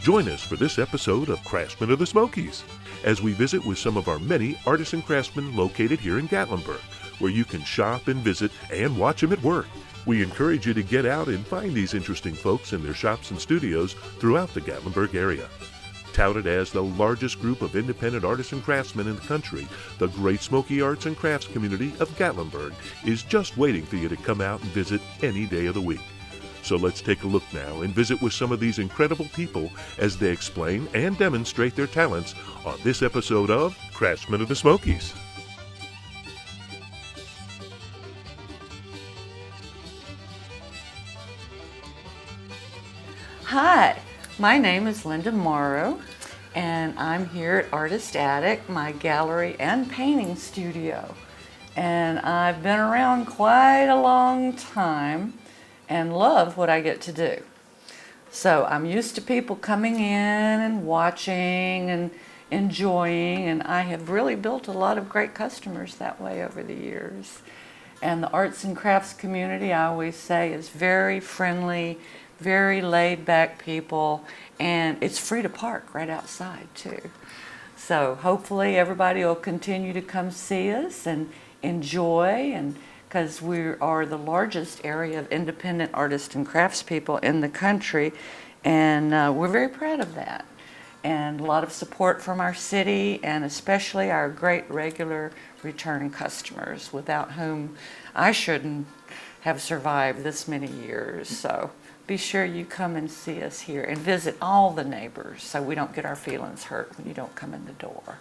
Join us for this episode of Craftsmen of the Smokies as we visit with some of our many artisan craftsmen located here in Gatlinburg, where you can shop and visit and watch them at work. We encourage you to get out and find these interesting folks in their shops and studios throughout the Gatlinburg area. Touted as the largest group of independent artisan craftsmen in the country, the Great Smoky Arts and Crafts community of Gatlinburg is just waiting for you to come out and visit any day of the week. So let's take a look now and visit with some of these incredible people as they explain and demonstrate their talents on this episode of Craftsmen of the Smokies. Hi, my name is Linda Morrow, and I'm here at Artist Attic, my gallery and painting studio. And I've been around quite a long time and love what I get to do. So I'm used to people coming in and watching and enjoying, and I have really built a lot of great customers that way over the years. And the arts and crafts community, I always say, is very friendly, very laid back people, and it's free to park right outside too. So hopefully everybody will continue to come see us and enjoy, and because we are the largest area of independent artists and craftspeople in the country, and we're very proud of that. And a lot of support from our city, and especially our great regular return customers, without whom I shouldn't have survived this many years. So be sure you come and see us here and visit all the neighbors so we don't get our feelings hurt when you don't come in the door.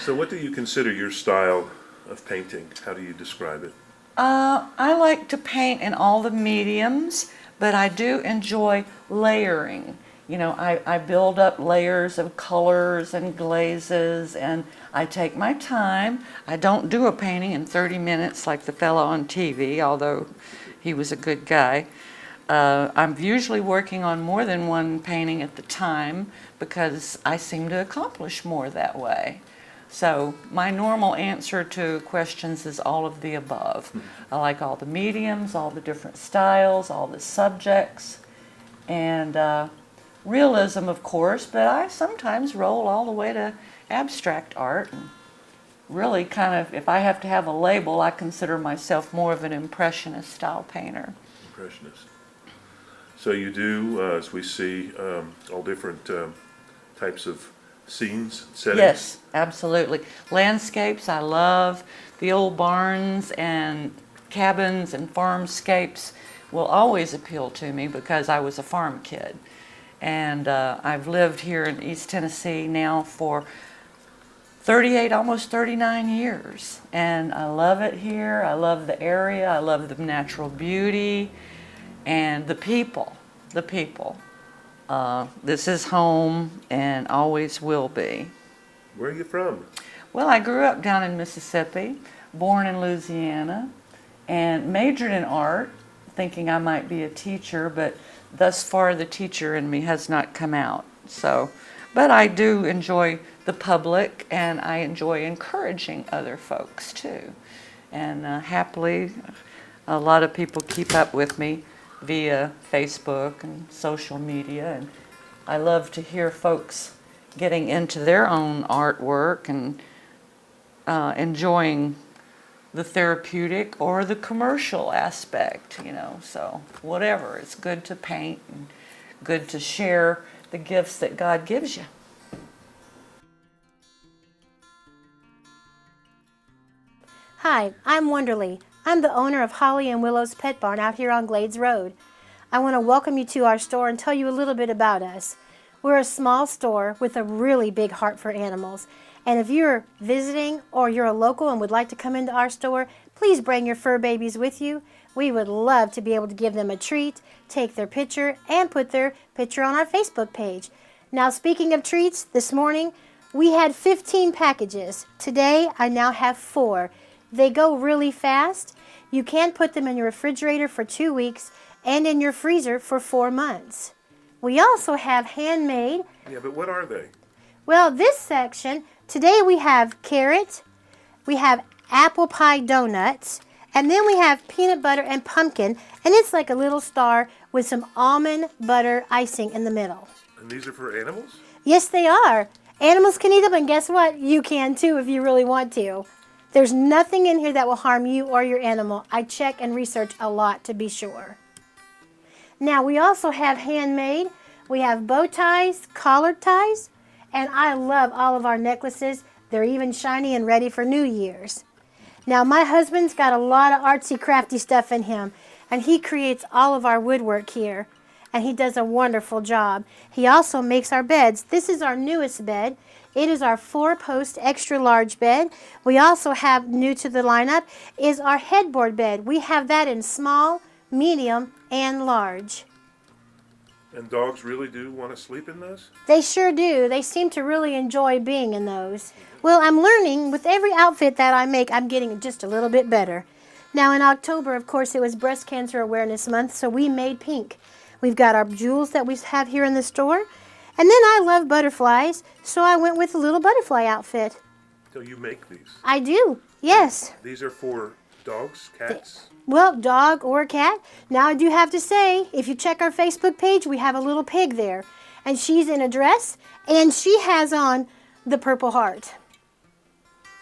So what do you consider your style of painting? How do you describe it? I like to paint in all the mediums, but I do enjoy layering. You know, I build up layers of colors and glazes, and I take my time. I don't do a painting in 30 minutes like the fellow on TV, although he was a good guy. I'm usually working on more than one painting at the time because I seem to accomplish more that way. So my normal answer to questions is all of the above. I like all the mediums, all the different styles, all the subjects, and realism, of course, but I sometimes roll all the way to abstract art. And really kind of, if I have to have a label, I consider myself more of an impressionist style painter. Impressionist. So you do, as we see, all different types of scenes, settings? Yes, absolutely. Landscapes, I love. The old barns and cabins and farmscapes will always appeal to me because I was a farm kid. And I've lived here in East Tennessee now for 38, almost 39 years. And I love it here. I love the area. I love the natural beauty and the people. The people. This is home and always will be. Where are you from? Well, I grew up down in Mississippi, born in Louisiana, and majored in art, thinking I might be a teacher, but thus far the teacher in me has not come out. So, but I do enjoy the public, and I enjoy encouraging other folks too. And happily, a lot of people keep up with me via Facebook and social media, and I love to hear folks getting into their own artwork and enjoying the therapeutic or the commercial aspect, you know, so whatever. It's good to paint and good to share the gifts that God gives you. Hi, I'm Wonderly. I'm the owner of Holly and Willow's Pet Barn out here on Glades Road. I want to welcome you to our store and tell you a little bit about us. We're a small store with a really big heart for animals. And if you're visiting or you're a local and would like to come into our store, please bring your fur babies with you. We would love to be able to give them a treat, take their picture, and put their picture on our Facebook page. Now, speaking of treats, this morning we had 15 packages. Today I now have 4. They go really fast. You can put them in your refrigerator for 2 weeks and in your freezer for 4 months. We also have handmade. Yeah, but what are they? Well, this section, today we have carrot, we have apple pie donuts, And then we have peanut butter and pumpkin, and it's like a little star with some almond butter icing in the middle. And these are for animals? Yes, they are. Animals can eat them, and guess what? You can too if you really want to. There's nothing in here that will harm you or your animal. I check and research a lot to be sure. Now, we also have handmade. We have bow ties, collar ties, and I love all of our necklaces. They're even shiny and ready for New Year's. Now, my husband's got a lot of artsy, crafty stuff in him, and he creates all of our woodwork here, and he does a wonderful job. He also makes our beds. This is our newest bed. It is our 4-post extra large bed. We also have, new to the lineup, is our headboard bed. We have that in small, medium, and large. And dogs really do want to sleep in those? They sure do. They seem to really enjoy being in those. Well, I'm learning. With every outfit that I make, I'm getting just a little bit better. Now, in October, of course, it was Breast Cancer Awareness Month, so we made pink. We've got our jewels that we have here in the store. And then I love butterflies, so I went with a little butterfly outfit. So you make these? I do, yes. These are for dogs, cats? Well, dog or cat. Now, I do have to say, if you check our Facebook page, we have a little pig there. And she's in a dress, and she has on the Purple Heart.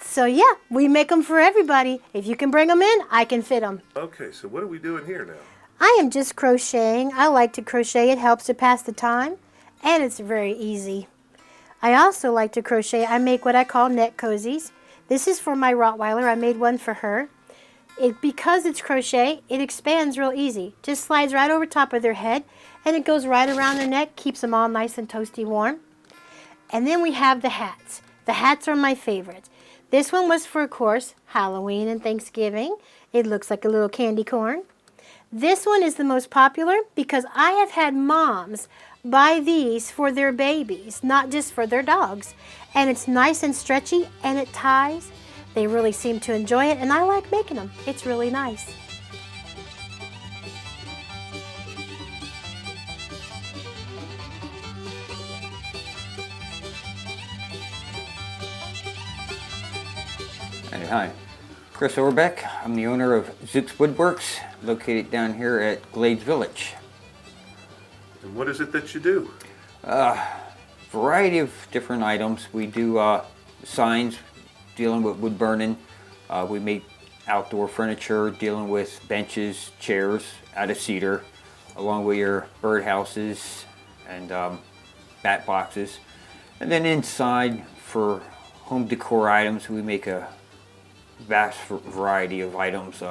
So, yeah, we make them for everybody. If you can bring them in, I can fit them. Okay, so what are we doing here now? I am just crocheting. I like to crochet. It helps to pass the time, and it's very easy. I also like to crochet. I make what I call neck cozies. This is for my Rottweiler. I made one for her. Because it's crochet, it expands real easy. Just slides right over top of their head, and it goes right around their neck, keeps them all nice and toasty warm. And then we have the hats. The hats are my favorite. This one was for, of course, Halloween and Thanksgiving. It looks like a little candy corn. This one is the most popular because I have had moms buy these for their babies, not just for their dogs. And it's nice and stretchy, and it ties. They really seem to enjoy it, and I like making them. It's really nice. Hi, Chris Orbeck. I'm the owner of Zits Woodworks, located down here at Glades Village. And what is it that you do? Variety of different items. We do signs dealing with wood burning. We make outdoor furniture dealing with benches, chairs out of cedar, along with your birdhouses and bat boxes. And then inside for home decor items, we make a vast variety of items,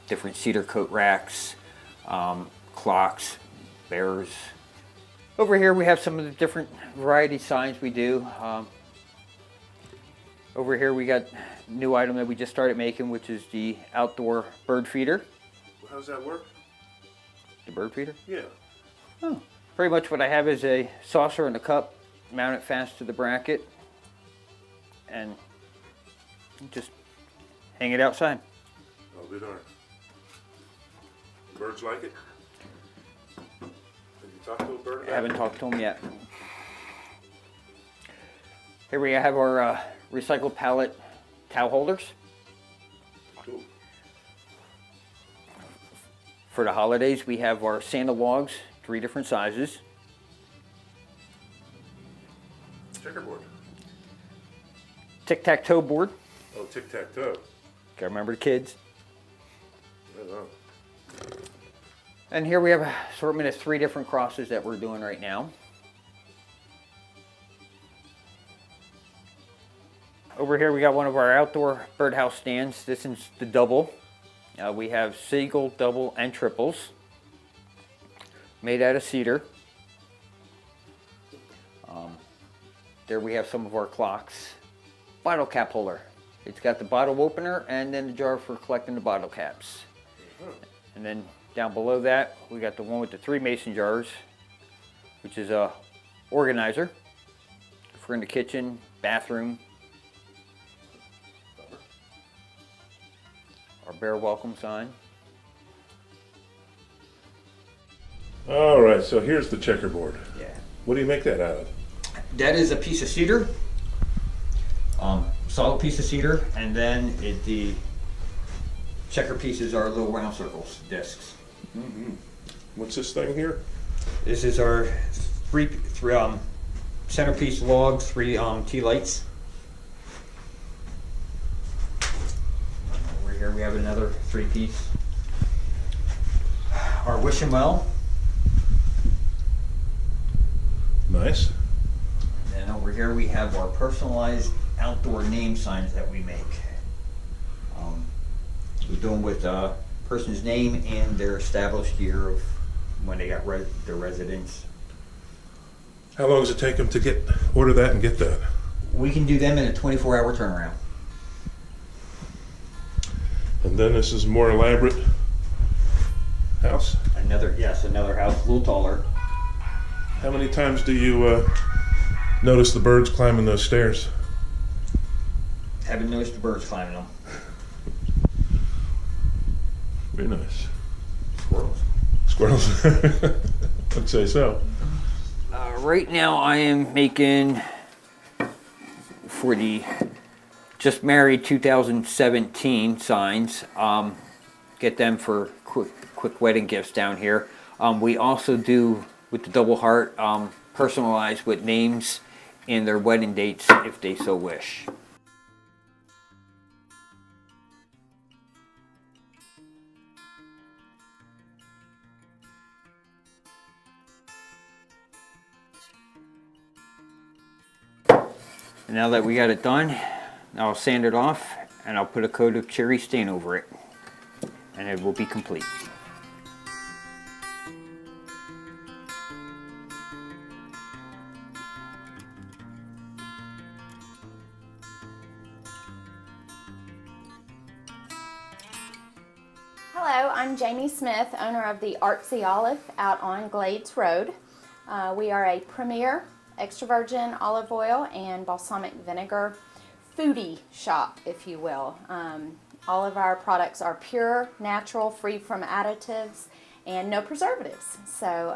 different cedar coat racks, clocks, bears. Over here we have some of the different variety signs we do. Over here we got a new item that we just started making, which is the outdoor bird feeder. How does that work? The bird feeder? Yeah. Oh, pretty much what I have is a saucer and a cup, mount it fast to the bracket, and just hang it outside. Oh, good darn. Birds like it? Have you talked to a bird about it? I haven't talked to them yet. Here we have our recycled pallet towel holders. Cool. For the holidays, we have our Santa logs, 3 different sizes. Checkerboard. Tic-tac-toe board. Oh, tic-tac-toe. Gotta remember the kids. Right on. And here we have an assortment of 3 different crosses that we're doing right now. Over here we got one of our outdoor birdhouse stands. This is the double. We have single, double, and triples made out of cedar. There we have some of our clocks. Bottle cap holder. It's got the bottle opener and then the jar for collecting the bottle caps. And then down below that we got the one with the 3 mason jars, which is a organizer for in the kitchen, bathroom. Our bear welcome sign. All right, so here's the checkerboard. Yeah. What do you make that out of? That is a piece of cedar, solid piece of cedar, and then the checker pieces are little round circles, discs. What's this thing here? This is our three centerpiece log, 3 tea lights. Over here we have another 3-piece. Our wishing well. Nice. And over here we have our personalized outdoor name signs that we make. We do them with a person's name and their established year of when they got their residence. How long does it take them to order that and get that? We can do them in a 24-hour turnaround. And then this is a more elaborate house. Another house, a little taller. How many times do you notice the birds climbing those stairs? Haven't noticed the birds climbing them. Very nice. Squirrels. Squirrels. I'd say so. Right now I am making for the Just Married 2017 signs. Get them for quick wedding gifts down here. We also do, with the double heart, personalized with names and their wedding dates if they so wish. Now that we got it done, I'll sand it off and I'll put a coat of cherry stain over it, and it will be complete. Hello, I'm Jamie Smith, owner of the Artsy Olive out on Glades Road. We are a premier extra virgin olive oil and balsamic vinegar foodie shop, if you will. All of our products are pure, natural, free from additives, and no preservatives. So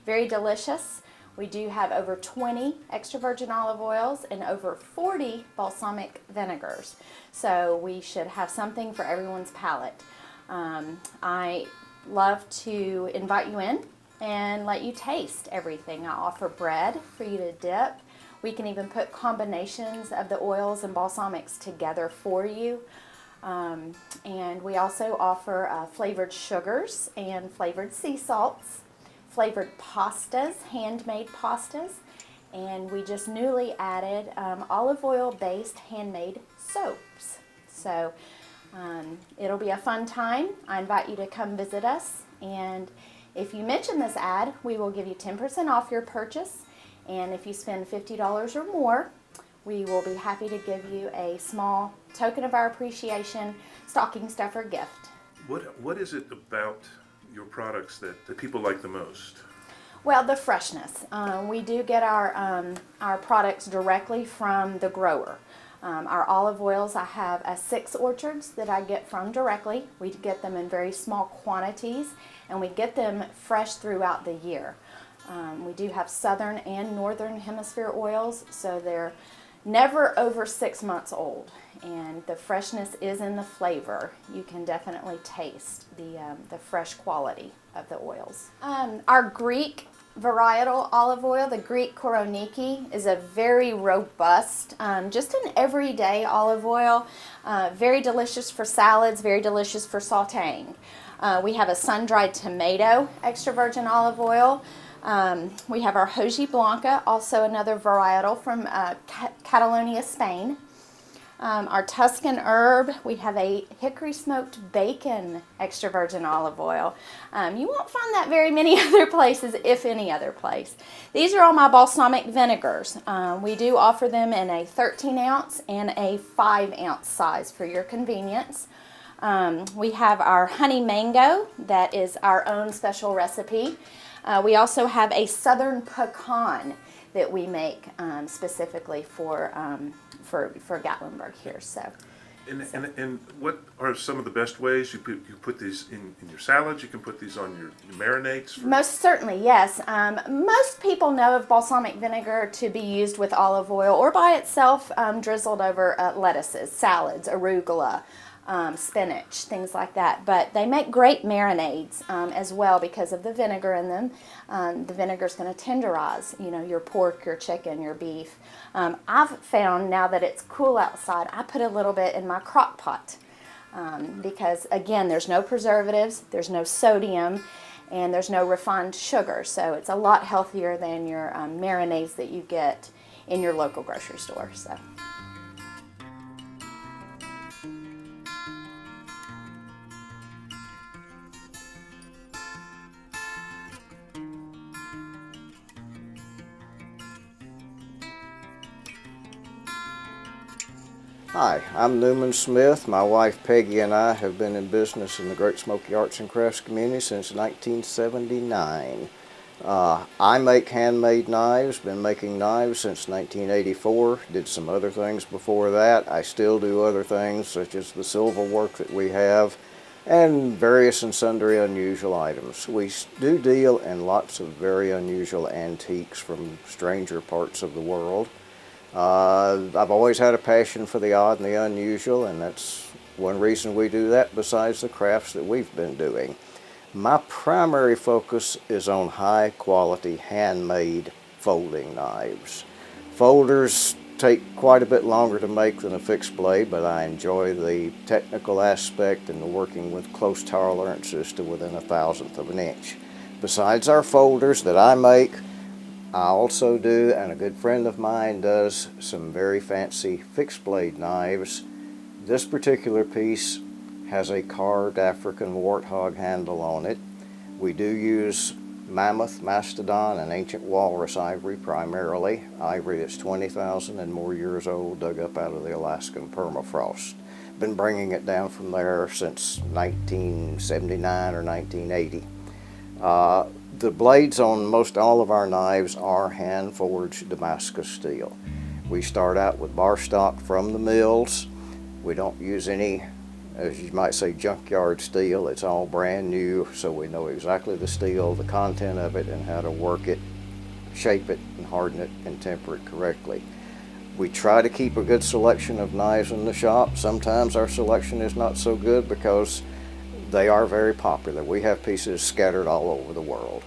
very delicious. We do have over 20 extra virgin olive oils and over 40 balsamic vinegars. So we should have something for everyone's palate. I love to invite you in and let you taste everything. I offer bread for you to dip. We can even put combinations of the oils and balsamics together for you. And we also offer flavored sugars and flavored sea salts, flavored pastas, handmade pastas, and we just newly added olive oil based handmade soaps. So it'll be a fun time. I invite you to come visit us, and if you mention this ad, we will give you 10% off your purchase, and if you spend $50 or more, we will be happy to give you a small token of our appreciation stocking stuffer gift. What is it about your products that people like the most? Well, the freshness. We do get our products directly from the grower. Our olive oils, I have 6 orchards that I get from directly. We get them in very small quantities, and we get them fresh throughout the year. We do have southern and northern hemisphere oils, so they're never over 6 months old, and the freshness is in the flavor. You can definitely taste the fresh quality of the oils. Our Greek varietal olive oil, the Greek Koroniki, is a very robust, just an everyday olive oil. Very delicious for salads, very delicious for sauteing. We have a sun-dried tomato extra virgin olive oil. We have our Hoji Blanca, also another varietal from Catalonia, Spain. Our Tuscan herb, we have a hickory smoked bacon extra virgin olive oil. You won't find that very many other places, if any other place. These are all my balsamic vinegars. We do offer them in a 13 ounce and a 5 ounce size for your convenience. We have our honey mango, that is our own special recipe. We also have a southern pecan that we make specifically for Gatlinburg here. And what are some of the best ways you put these in your salads? You can put these on your marinades? Most certainly, yes. Most people know of balsamic vinegar to be used with olive oil or by itself drizzled over lettuces, salads, arugula. spinach, things like that. But they make great marinades as well because of the vinegar in them. The vinegar is going to tenderize, you know, your pork, your chicken, your beef. I've found now that it's cool outside, I put a little bit in my crock pot because, again, there's no preservatives, there's no sodium, and there's no refined sugar. So it's a lot healthier than your marinades that you get in your local grocery store. So. Hi, I'm Newman Smith. My wife Peggy and I have been in business in the Great Smoky Arts and Crafts community since 1979. I make handmade knives, been making knives since 1984, did some other things before that. I still do other things such as the silver work that we have and various and sundry unusual items. We do deal in lots of very unusual antiques from stranger parts of the world. I've always had a passion for the odd and the unusual, and that's one reason we do that besides the crafts that we've been doing. My primary focus is on high quality handmade folding knives. Folders take quite a bit longer to make than a fixed blade, but I enjoy the technical aspect and the working with close tolerances to within 1/1000th of an inch. Besides our folders that I make, I also do, and a good friend of mine does, some very fancy fixed blade knives. This particular piece has a carved African warthog handle on it. We do use mammoth, mastodon, and ancient walrus ivory primarily. Ivory that's 20,000 and more years old, dug up out of the Alaskan permafrost. Been bringing it down from there since 1979 or 1980. The blades on most all of our knives are hand-forged Damascus steel. We start out with bar stock from the mills. We don't use any, as you might say, junkyard steel. It's all brand new, so we know exactly the steel, the content of it, and how to work it, shape it, and harden it, and temper it correctly. We try to keep a good selection of knives in the shop. Sometimes our selection is not so good because they are very popular. We have pieces scattered all over the world.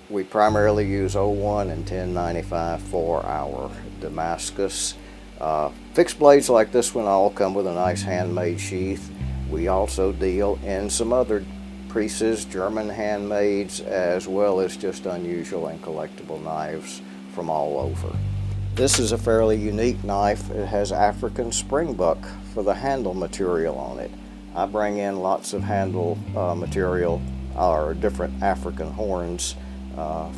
We primarily use 01 and 1095 for our Damascus. Fixed blades like this one all come with a nice handmade sheath. We also deal in some other pieces, German handmades, as well as just unusual and collectible knives from all over. This is a fairly unique knife. It has African springbuck for the handle material on it. I bring in lots of handle material or different African horns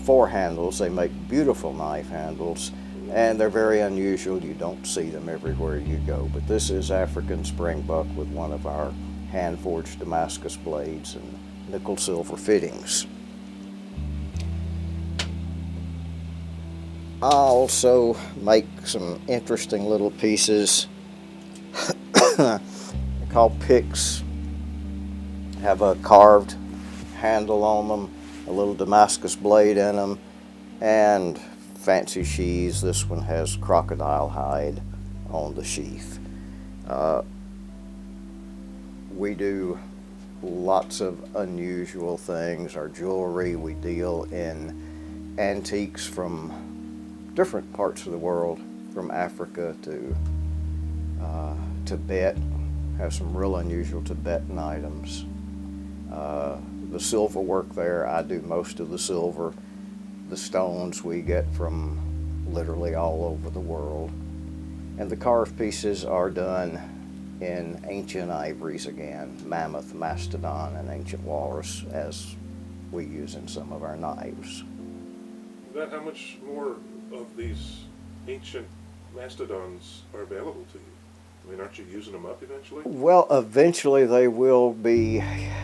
for handles. They make beautiful knife handles, and they're very unusual. You don't see them everywhere you go, but this is African springbuck with one of our hand-forged Damascus blades and nickel silver fittings. I also make some interesting little pieces called picks. Have a carved handle on them, a little Damascus blade in them, and fancy sheaths. This one has crocodile hide on the sheath. We do lots of unusual things. Our jewelry, we deal in antiques from different parts of the world, from Africa to Tibet. Have some real unusual Tibetan items. The silver work there, I do most of the silver. The stones we get from literally all over the world. And the carved pieces are done in ancient ivories again, mammoth, mastodon, and ancient walrus, as we use in some of our knives. How much more of these ancient mastodons are available to you? I mean, aren't you using them up eventually? Well, eventually they will be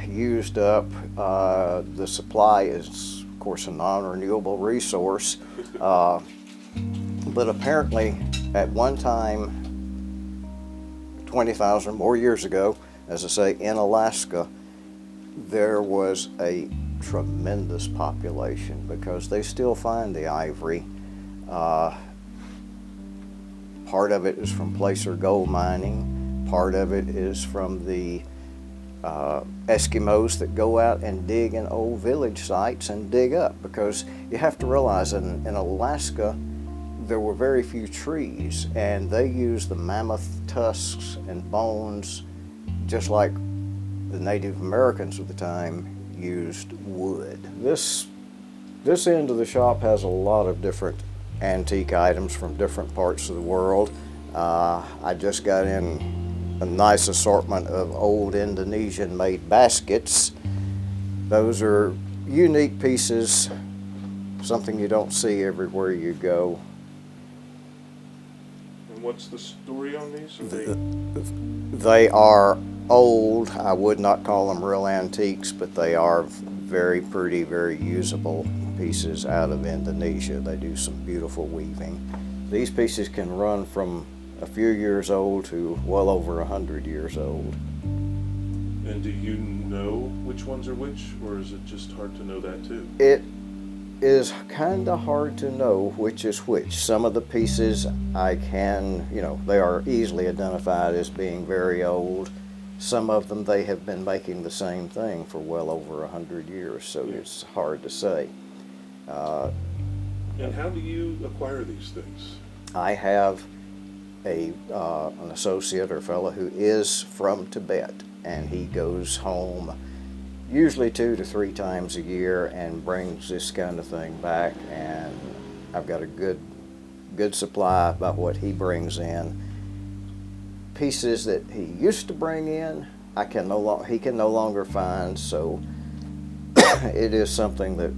used up. The supply is, of course, a non-renewable resource. But apparently, at one time, 20,000 more years ago, as I say, in Alaska, there was a tremendous population because they still find the ivory. Part of it is from placer gold mining. Part of it is from the Eskimos that go out and dig in old village sites and dig up, because you have to realize in Alaska there were very few trees, and they used the mammoth tusks and bones just like the Native Americans of the time used wood. This end of the shop has a lot of different antique items from different parts of the world. I just got in a nice assortment of old Indonesian made baskets. Those are unique pieces, something you don't see everywhere you go. And what's the story on these? They are old. I would not call them real antiques, but they are very pretty, very usable pieces out of Indonesia. They do some beautiful weaving. These pieces can run from a few years old to well over 100 years old. And do you know which ones are which, or is it just hard to know that too? It is kind of hard to know which is which. Some of the pieces I can, they are easily identified as being very old. Some of them, they have been making the same thing for well over 100 years, so it's hard to say. And how do you acquire these things? I have an associate or fellow who is from Tibet, and he goes home usually 2 to 3 times a year and brings this kind of thing back, and I've got a good supply about what he brings in. Pieces that he used to bring in, he can no longer find, so it is something that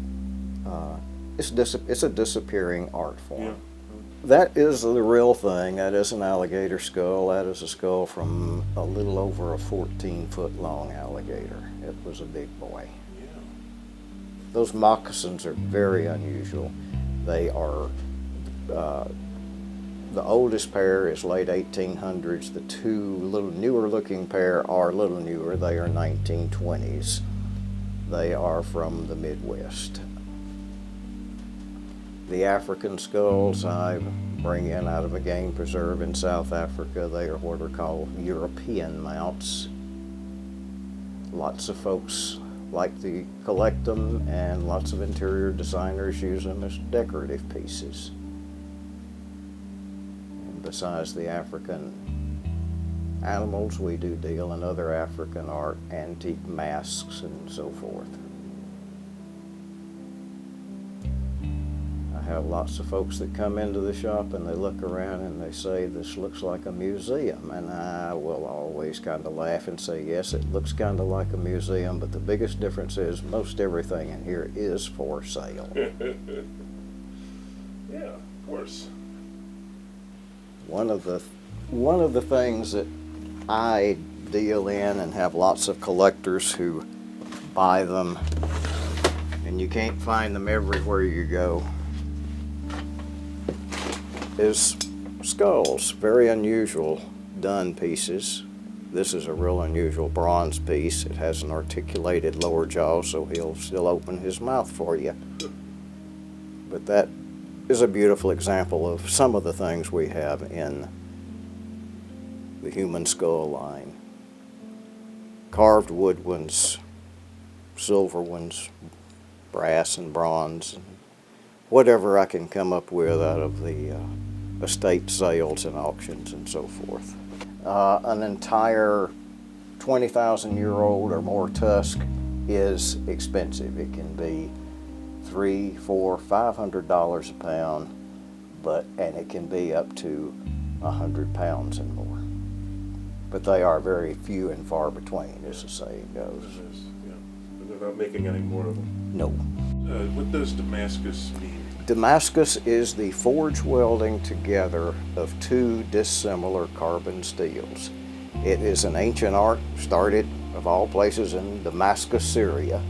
it's a disappearing art form. Yeah. That is the real thing. That is an alligator skull. That is a skull from a little over a 14-foot long alligator. It was a big boy. Yeah. Those moccasins are very unusual. They are, the oldest pair is late 1800s. The 2 little newer looking pair are a little newer. They are 1920s. They are from the Midwest. The African skulls I bring in out of a game preserve in South Africa. They are what are called European mounts. Lots of folks like to collect them, and lots of interior designers use them as decorative pieces. And besides the African animals, we do deal in other African art, antique masks and so forth. I have lots of folks that come into the shop and they look around and they say, this looks like a museum, and I will always kind of laugh and say, yes, it looks kind of like a museum, but the biggest difference is most everything in here is for sale. Yeah, of course. One of the things that I deal in and have lots of collectors who buy them, and you can't find them everywhere you go, is skulls. Very unusual done pieces. This is a real unusual bronze piece. It has an articulated lower jaw, so he'll still open his mouth for you. But that is a beautiful example of some of the things we have in the human skull line. Carved wood ones, silver ones, brass and bronze, and whatever I can come up with out of the estate sales and auctions and so forth. An entire 20,000-year-old or more tusk is expensive. It can be $300, $400, $500 a pound, and it can be up to 100 pounds and more. But they are very few and far between, as the saying goes. Yeah. And they're not making any more of them. No. What does Damascus mean? Damascus is the forge welding together of 2 dissimilar carbon steels. It is an ancient art, started of all places in Damascus, Syria.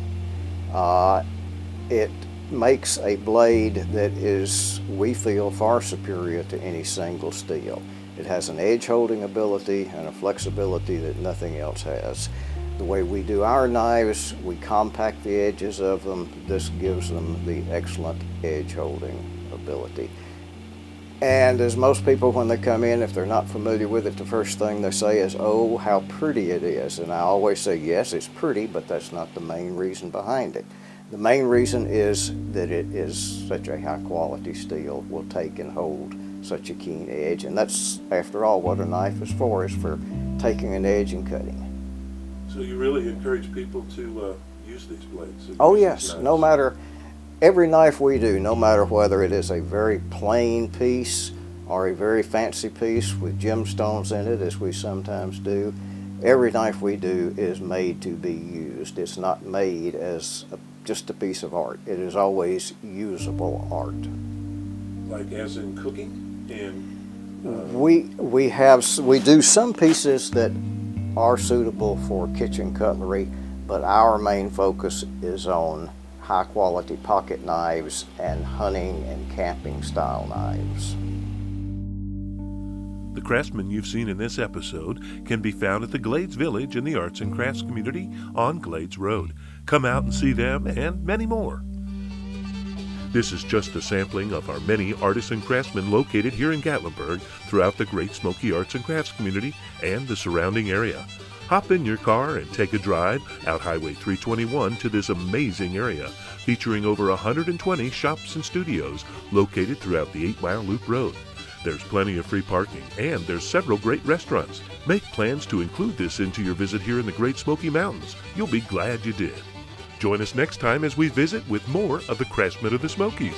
It makes a blade that is, we feel, far superior to any single steel. It has an edge holding ability and a flexibility that nothing else has. The way we do our knives, we compact the edges of them. This gives them the excellent edge holding ability. And as most people, when they come in, if they're not familiar with it, the first thing they say is, "Oh, how pretty it is." And I always say, yes, it's pretty, but that's not the main reason behind it. The main reason is that it is such a high quality steel, will take and hold such a keen edge. And that's, after all, what a knife is for taking an edge and cutting. So you really encourage people to use these blades? Oh yes, no matter, every knife we do, no matter whether it is a very plain piece or a very fancy piece with gemstones in it, as we sometimes do, every knife we do is made to be used. It's not made as just a piece of art. It is always usable art. Like as in cooking? And we do some pieces that are suitable for kitchen cutlery, but our main focus is on high quality pocket knives and hunting and camping style knives. The craftsmen you've seen in this episode can be found at the Glades Village in the Arts and Crafts community on Glades Road. Come out and see them and many more. This is just a sampling of our many artists and craftsmen located here in Gatlinburg throughout the Great Smoky Arts and Crafts community and the surrounding area. Hop in your car and take a drive out Highway 321 to this amazing area, featuring over 120 shops and studios located throughout the 8 Mile Loop Road. There's plenty of free parking, and there's several great restaurants. Make plans to include this into your visit here in the Great Smoky Mountains. You'll be glad you did. Join us next time as we visit with more of the Craftsmen of the Smokies.